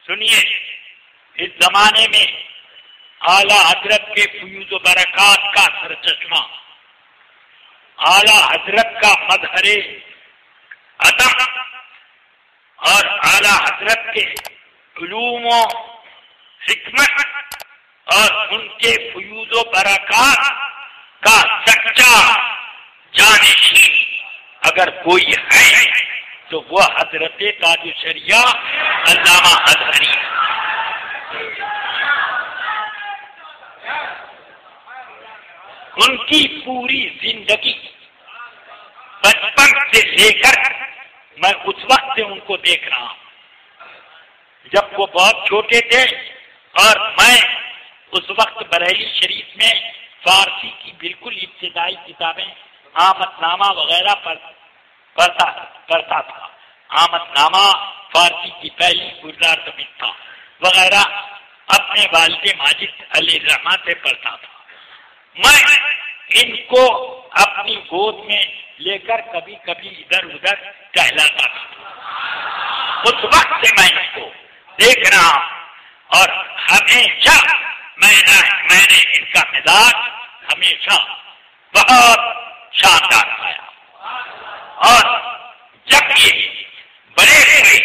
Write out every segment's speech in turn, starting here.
سنیے، اس زمانے میں اعلیٰ حضرت کے فیوز و برکات کا سرچشمہ، اعلیٰ حضرت کا مظہر عدم اور اعلیٰ حضرت کے علوم و حکمت اور ان کے فیوز و برکات کا سچا جانشین اگر کوئی ہے تو وہ حضرت تاج الشریعہ علامہ ازہری۔ ان کی پوری زندگی بچپن سے لے کر میں اس وقت سے ان کو دیکھ رہا ہوں جب وہ بہت چھوٹے تھے، اور میں اس وقت بریلی شریف میں فارسی کی بالکل ابتدائی کتابیں آمد نامہ وغیرہ پڑھتا تھا۔ آمد نامہ فارسی کی پہلی گلزار زمین تھا وغیرہ اپنے والد ماجد علیہ الرحمہ سے پڑھتا تھا۔ میں ان کو اپنی گود میں لے کر کبھی کبھی ادھر ادھر ٹہلاتا تھا۔ اس وقت سے میں ان کو دیکھ رہا ہوں اور ہمیشہ میں نے ان کا مزاج ہمیشہ بہت شاندار پایا، اور جب یہ بڑے ہوئے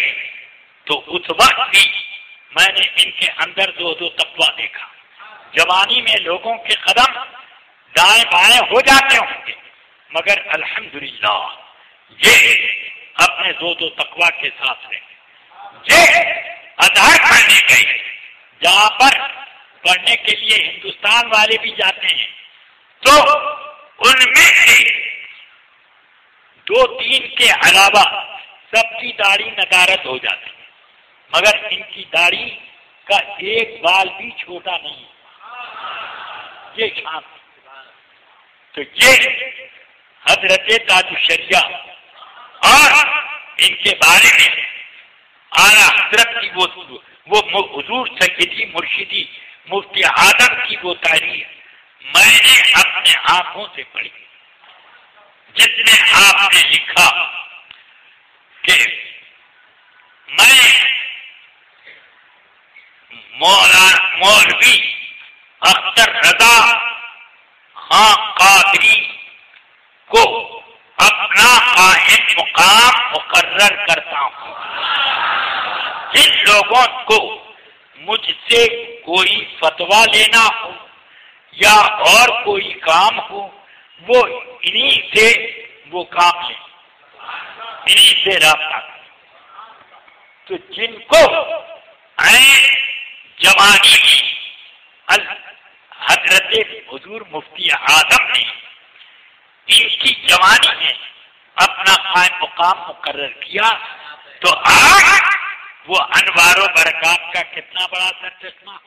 تو اس وقت بھی میں نے ان کے اندر دو تقویٰ دیکھا۔ جوانی میں لوگوں کے قدم دائیں بائیں ہو جاتے ہوں گے، مگر الحمدللہ یہ اپنے دو تقویٰ کے ساتھ رہے۔ یہ ازہر پڑھنے گئے، جہاں پر پڑھنے کے لیے ہندوستان والے بھی جاتے ہیں، تو ان میں سے 2-3 کے علاوہ سب کی داڑھی ندارت ہو جاتی، مگر ان کی داڑھی کا ایک بال بھی چھوٹا نہیں، یہ شان۔ تو یہ حضرت تاج الشریعہ اور ان کے بارے میں اعلیٰ حضرت کی وہ حضور سیدی مرشدی مفتی اعظم کی وہ تحریر میں نے اپنے آنکھوں سے پڑھی، جس میں آپ نے لکھا کہ میں مولوی اختر رضا خان قادری کو اپنا قائم مقام مقرر کرتا ہوں۔ جن لوگوں کو مجھ سے کوئی فتویٰ لینا ہو یا اور کوئی کام ہو، وہ انہی سے وہ کام لیں، انہی سے رابطہ کریں۔ تو جن کو جوانی حضرت حضور مفتی اعظم نے ان کی جوانی میں اپنا قائم مقام مقرر کیا، تو آج وہ انوار و برکات کا کتنا بڑا سرچشمہ